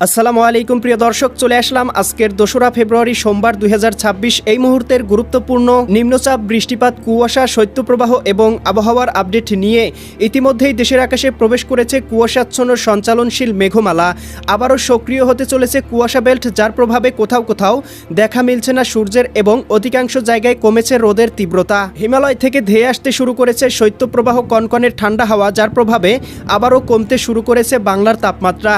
আসসালামু আলাইকুম প্রিয় দর্শক, চলে আসলাম আজকের 2রা ফেব্রুয়ারি সোমবার 2026 এই মুহূর্তের গুরুত্বপূর্ণ নিম্নচাপ, বৃষ্টিপাত, কুয়াশা, শৈত্যপ্রবাহ এবং আবহাওয়ার আপডেট নিয়ে। ইতিমধ্যেই দেশের আকাশে প্রবেশ করেছে কুয়াশাচ্ছন্ন সঞ্চালনশীল মেঘমালা। আবারও সক্রিয় হতে চলেছে কুয়াশা বেল্ট, যার প্রভাবে কোথাও কোথাও দেখা মিলছে না সূর্যের এবং অধিকাংশ জায়গায় কমেছে রোদের তীব্রতা। হিমালয় থেকে ধেয়ে আসতে শুরু করেছে শৈত্যপ্রবাহ, কনকনের ঠান্ডা হাওয়া, যার প্রভাবে আবারও কমতে শুরু করেছে বাংলার তাপমাত্রা।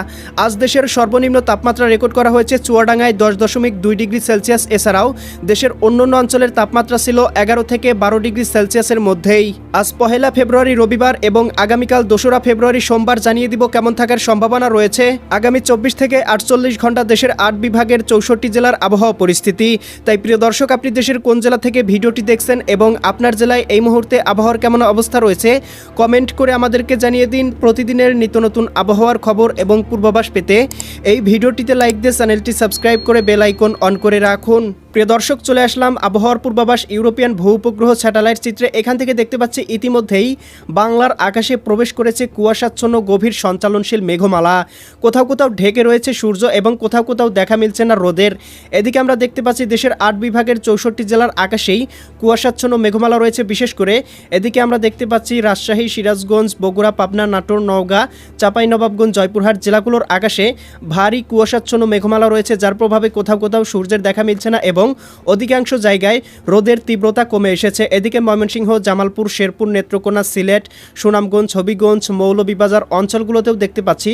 আজ দেশের সর্বনিম্ন তাপমাত্রা রেকর্ড করা হয়েছে চুয়াডাঙ্গায় 10.2 ডিগ্রি সেলসিয়াস। এছাড়াও দেশের অন্যান্য অঞ্চলের তাপমাত্রা ছিল 11 থেকে 12 ডিগ্রি সেলসিয়াসের মধ্যেই। আজ 1 ফেব্রুয়ারি রবিবার এবং আগামীকাল 2রা ফেব্রুয়ারি সোমবার জানিয়ে দিব কেমন থাকার সম্ভাবনা রয়েছে আগামী 24 থেকে 48 ঘন্টা দেশের 8 বিভাগের 64 জেলার আবহাওয়া পরিস্থিতি। তাই প্রিয় দর্শক, আপনি দেশের কোন জেলা থেকে ভিডিওটি দেখছেন এবং আপনার জেলায় এই মুহূর্তে আবহাওয়ার কেমন অবস্থা রয়েছে কমেন্ট করে আমাদেরকে জানিয়ে দিন। প্রতিদিনের নিত্য নতুন আবহাওয়ার খবর এবং পূর্বাভাস পেতে এই ভিডিওটিতে লাইক দিয়ে চ্যানেলটি সাবস্ক্রাইব করে বেল আইকন অন করে রাখুন। প্রিয় দর্শক, চলে আসলাম আবহাওয়ার পূর্বাভাস ইউরোপিয়ান ভূ উপগ্রহ স্যাটেলাইট চিত্রে। এখান থেকে দেখতে পাচ্ছি ইতিমধ্যেই বাংলার আকাশে প্রবেশ করেছে কুয়াশাচ্ছন্ন গভীর সঞ্চালনশীল মেঘমালা। কোথাও কোথাও ঢেকে রয়েছে সূর্য এবং কোথাও কোথাও দেখা মিলছে না রোদের। এদিকে আমরা দেখতে পাচ্ছি দেশের 8 বিভাগের 64 জেলার আকাশেই কুয়াশাচ্ছন্ন মেঘমালা রয়েছে। বিশেষ করে এদিকে আমরা দেখতে পাচ্ছি রাজশাহী, সিরাজগঞ্জ, বগুড়া, পাবনা, নাটোর, নওগাঁ, চাঁপাইনবাবগঞ্জ, জয়পুরহাট জেলাগুলোর আকাশে ভারী কুয়াশাচ্ছন্ন মেঘমালা রয়েছে, যার প্রভাবে কোথাও কোথাও সূর্যের দেখা মিলছে না এবং অধিকাংশ জায়গায় রোদের তীব্রতা কমে এসেছে। এদিকে ময়মনসিংহ, জামালপুর, শেরপুর, নেত্রকোনা, সিলেট, সুনামগঞ্জ, হবিগঞ্জ, মৌলভীবাজার অঞ্চলগুলোতেও দেখতে পাচ্ছি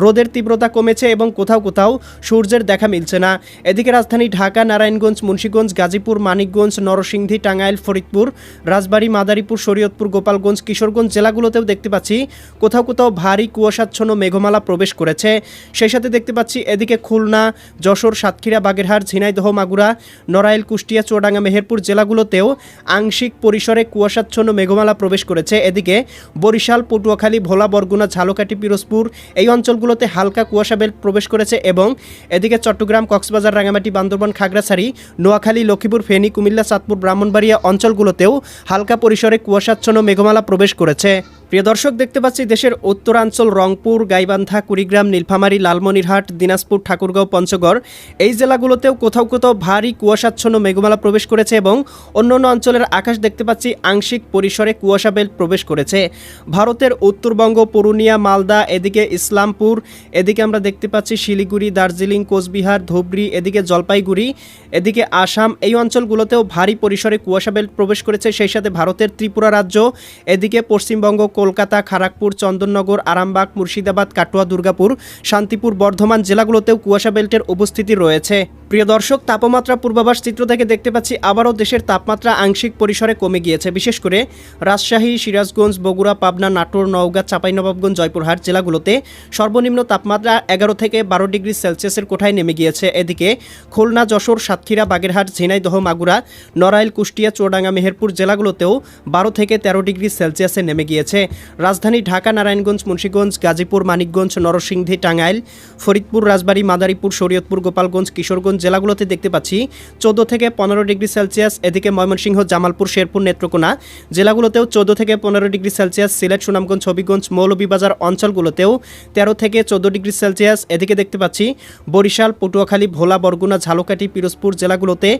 রোদের তীব্রতা কমেছে এবং কোথাও কোথাও সূর্যের দেখা মিলছে না। এদিকে রাজধানী ঢাকা, নারায়ণগঞ্জ, মুন্সিগঞ্জ, গাজীপুর, মানিকগঞ্জ, নরসিংদী, টাঙ্গাইল, ফরিদপুর, রাজবাড়ী, মাদারীপুর, শরীয়তপুর, গোপালগঞ্জ, কিশোরগঞ্জ জেলাগুলোতেও দেখতে পাচ্ছি কোথাও কোথাও ভারী কুয়াশাচ্ছন্ন মেঘমালা প্রবেশ করেছে। সেই সাথে দেখতে পাচ্ছি এদিকে খুলনা, যশোর, সাতক্ষীরা, বাগেরহাট, ঝিনাইদহ, মাগুরা, নড়াইল, কুষ্টিয়া, চুয়াডাঙ্গা, মেহেরপুর জেলাগুলোতেও আংশিক পরিসরে কুয়াশাচ্ছন্ন মেঘমালা প্রবেশ করেছে। এদিকে বরিশাল, পটুয়াখালী, ভোলা, বরগুনা, ঝালকাঠি, পিরোজপুর এই অঞ্চলগুলোতে হালকা কুয়াশা বেল্ট প্রবেশ করেছে এবং এদিকে চট্টগ্রাম, কক্সবাজার, রাঙামাটি, বান্দরবান, খাগড়াছড়ি, নোয়াখালী, লক্ষ্মীপুর, ফেনী, কুমিল্লা, চাঁদপুর, ব্রাহ্মণবাড়িয়া অঞ্চলগুলোতেও হালকা পরিসরে কুয়াশাচ্ছন্ন মেঘমালা প্রবেশ করেছে। প্রিয় দর্শক, দেখতে পাচ্ছি দেশের উত্তরাঞ্চল রংপুর, গাইবান্ধা, কুড়িগ্রাম, নীলফামারী, লালমনিরহাট, দিনাজপুর, ঠাকুরগাঁও, পঞ্চগড় এই জেলাগুলোতেও কোথাও কোথাও ভারী কুয়াশাচ্ছন্ন মেঘমালা প্রবেশ করেছে এবং অন্যান্য অঞ্চলের আকাশ দেখতে পাচ্ছি আংশিক পরিসরে কুয়াশা বেল্ট প্রবেশ করেছে। ভারতের উত্তরবঙ্গ, পুরুলিয়া, মালদা, এদিকে ইসলামপুর, এদিকে আমরা দেখতে পাচ্ছি শিলিগুড়ি, দার্জিলিং, কোচবিহার, ধুবড়ি, এদিকে জলপাইগুড়ি, এদিকে আসাম এই অঞ্চলগুলোতেও ভারী পরিসরে কুয়াশা বেল্ট প্রবেশ করেছে। সেই সাথে ভারতের ত্রিপুরা রাজ্য, এদিকে পশ্চিমবঙ্গ, কলকাতা, খড়গপুর, চন্দননগর, আরামবাগ, মুর্শিদাবাদ, কাটোয়া, দুর্গাপুর, শান্তিপুর, বর্ধমান জেলাগুলোতেও কুয়াশা বেল্টের উপস্থিতি রয়েছে। প্রিয় দর্শক, তাপমাত্রা পূর্বাভাস চিত্র থেকে দেখতে পাচ্ছি আবারও দেশের তাপমাত্রা আংশিক পরিসরে কমে গিয়েছে। বিশেষ করে রাজশাহী, সিরাজগঞ্জ, বগুড়া, পাবনা, নাটোর, নওগাঁ, চাঁপাইনবাবগঞ্জ, জয়পুরহাট জেলাগুলোতে সর্বনিম্ন তাপমাত্রা 11 থেকে 12 ডিগ্রি সেলসিয়াসের কোঠায় নেমে গিয়েছে। এদিকে খুলনা, যশোর, সাতক্ষীরা, বাগেরহাট, ঝিনাইদহ, মাগুরা, নড়াইল, কুষ্টিয়া, চুয়াডাঙ্গা, মেহেরপুর জেলাগুলোতেও 12 থেকে 13 ডিগ্রি সেলসিয়াসে নেমে গিয়েছে। রাজধানী ঢাকা, নারায়ণগঞ্জ, মুন্সিগঞ্জ, গাজীপুর, মানিকগঞ্জ, নরসিংদী, টাঙ্গাইল, ফরিদপুর, রাজবাড়ী, মাদারীপুর, শরীয়তপুর, গোপালগঞ্জ, কিশোরগঞ্জ জেলাগুলোতে দেখতে পাচ্ছি 14 থেকে 15 ডিগ্রি সেলসিয়াস। এদিকে ময়মনসিংহ, জামালপুর, শেরপুর, নেত্রকোনা জেলাগুলোতেও 14 থেকে 15 ডিগ্রি সেলসিয়াস। সিলেট, সুনামগঞ্জ, হবিগঞ্জ, মৌলভীবাজার অঞ্চলগুলোতেও 13 থেকে 14 ডিগ্রি সেলসিয়াস। এদিকে দেখতে পাচ্ছি বরিশাল, পটুয়াখালী, ভোলা, বরগুনা, ঝালকাঠি, পিরোজপুর জেলাগুলোতে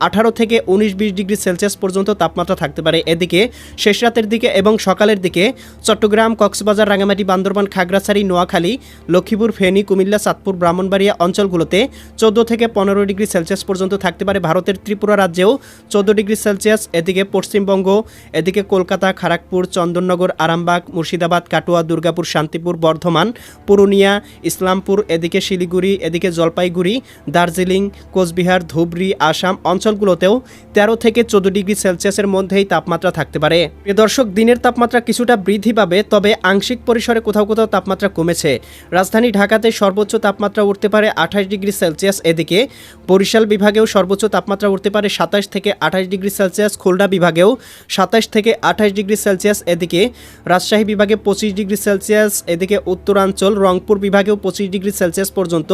18 থেকে 19-20 ডিগ্রি সেলসিয়াস পর্যন্ত তাপমাত্রা থাকতে পারে। এদিকে শেষ রাতের দিকে এবং সকালের দিকে চট্টগ্রাম, কক্সবাজার, রাঙামাটি, বান্দরবান, খাগড়াছড়ি, নোয়াখালী, লক্ষ্মীপুর, ফেনী, কুমিল্লা, চাঁদপুর, ব্রাহ্মণবাড়িয়া অঞ্চলগুলোতে 14 থেকে 15 ডিগ্রি সেলসিয়াস পর্যন্ত থাকতে পারে। ভারতের ত্রিপুরা রাজ্যেও 14 ডিগ্রি সেলসিয়াস। এদিকে পশ্চিমবঙ্গ, এদিকে কলকাতা, খড়গপুর, চন্দননগর, আরামবাগ, মুর্শিদাবাদ, কাটোয়া, দুর্গাপুর, শান্তিপুর, বর্ধমান, পুরুলিয়া, ইসলামপুর, এদিকে শিলিগুড়ি, এদিকে জলপাইগুড়ি, দার্জিলিং, কোচবিহার, ধুবড়ি, আসাম অঞ্চলগুলোতেও 13 থেকে 14 ডিগ্রি সেলসিয়াসের মধ্যেই তাপমাত্রা থাকতে পারে। প্রিয় দর্শক, দিনের তাপমাত্রা কিছুটা বৃদ্ধি পাবে, তবে আংশিক পরিসরে কোথাও কোথাও তাপমাত্রা কমেছে। রাজধানী ঢাকাতে সর্বোচ্চ তাপমাত্রা উঠতে পারে 28 ডিগ্রি সেলসিয়াস। এদিকে বরিশাল বিভাগেও সর্বোচ্চ তাপমাত্রা উঠতে পারে 27 থেকে 28 ডিগ্রি সেলসিয়াস। খুলনা বিভাগেও 27 থেকে 28 ডিগ্রি সেলসিয়াস। এদিকে রাজশাহী বিভাগে 25 ডিগ্রি সেলসিয়াস। এদিকে উত্তরাঞ্চল রংপুর বিভাগেও 25 ডিগ্রি সেলসিয়াস পর্যন্ত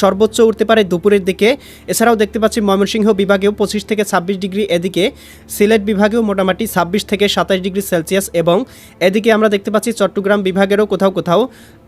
সর্বোচ্চ উঠতে পারে দুপুরের দিকে। এছাড়াও দেখতে পাচ্ছি ময়মনসিংহ বিভাগেও 25 থেকে 26 ডিগ্রি। এদিকে সিলেট বিভাগেও মোটামুটি 26 থেকে 27 ডিগ্রি সেলসিয়াস এবং এদিকে আমরা দেখতে পাচ্ছি চট্টগ্রাম বিভাগেরও কোথাও কোথাও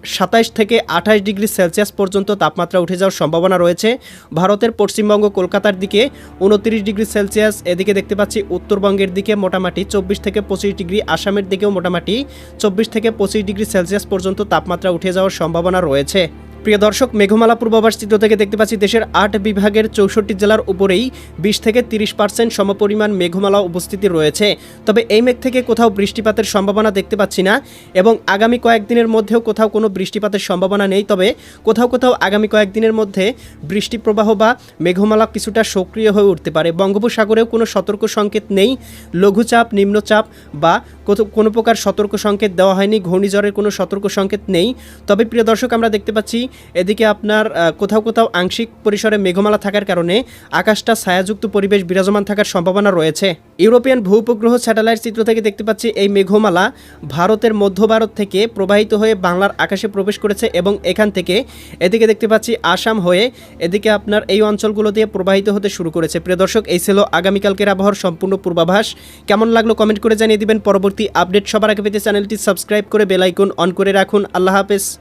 27 থেকে 28 ডিগ্রি সেলসিয়াস পর্যন্ত তাপমাত্রা উঠে যাওয়ার সম্ভাবনা রয়েছে। ভারতের পশ্চিমবঙ্গ কলকাতার দিকে 29 ডিগ্রি সেলসিয়াস, এদিকে দেখতে পাচ্ছি উত্তরবঙ্গের দিকে মোটামুটি 24 থেকে 25 ডিগ্রি, আসামের দিকেও মোটামুটি 24 থেকে 25 ডিগ্রি সেলসিয়াস পর্যন্ত তাপমাত্রা উঠে যাওয়ার সম্ভাবনা রয়েছে। প্রিয় দর্শক, মেঘমালা পূর্বাভাস চিত্র থেকে দেখতে পাচ্ছি দেশের 8 বিভাগের 64 জেলার উপরেই 20 থেকে 30% সমপরিমাণ মেঘমালা উপস্থিতি রয়েছে। তবে এই মেঘ থেকে কোথাও বৃষ্টিপাতের সম্ভাবনা দেখতে পাচ্ছি না এবং আগামী কয়েকদিনের মধ্যেও কোথাও কোনো বৃষ্টিপাতের সম্ভাবনা নেই। তবে কোথাও কোথাও আগামী কয়েকদিনের মধ্যে বৃষ্টি প্রবাহ বা মেঘমালা কিছুটা সক্রিয় হয়ে উঠতে পারে। বঙ্গোপসাগরেও কোনো সতর্ক সংকেত নেই, লঘুচাপ, নিম্নচাপ বা কোনো প্রকার সতর্ক সংকেত দেওয়া হয়নি, ঘূর্ণিঝড়ের কোনো সতর্ক সংকেত নেই। তবে প্রিয় দর্শক, আমরা দেখতে পাচ্ছি এদিকে আপনার কোথাও কোথাও আংশিক পরিসরে মেঘমালা থাকার কারণে আকাশটা ছায়াযুক্ত পরিবেশ বিরাজমান থাকার সম্ভাবনা রয়েছে। ইউরোপিয়ান ভূ-উপগ্রহ স্যাটেলাইট চিত্র থেকে দেখতে পাচ্ছি এই মেঘমালা ভারতের মধ্য ভারত থেকে প্রবাহিত হয়ে বাংলার আকাশে প্রবেশ করেছে এবং এখান থেকে এদিকে দেখতে পাচ্ছি আসাম হয়ে এদিকে আপনার এই অঞ্চলগুলো দিয়ে প্রবাহিত হতে শুরু করেছে। প্রিয় দর্শক, এই ছিল আগামীকালকের আবহাওয়ার সম্পূর্ণ পূর্বাভাস। কেমন লাগলো কমেন্ট করে জানিয়ে দিবেন। পরবর্তী আপডেট সবার আগে পেতে চ্যানেলটি সাবস্ক্রাইব করে বেল আইকন অন করে রাখুন। আল্লাহ হাফেজ।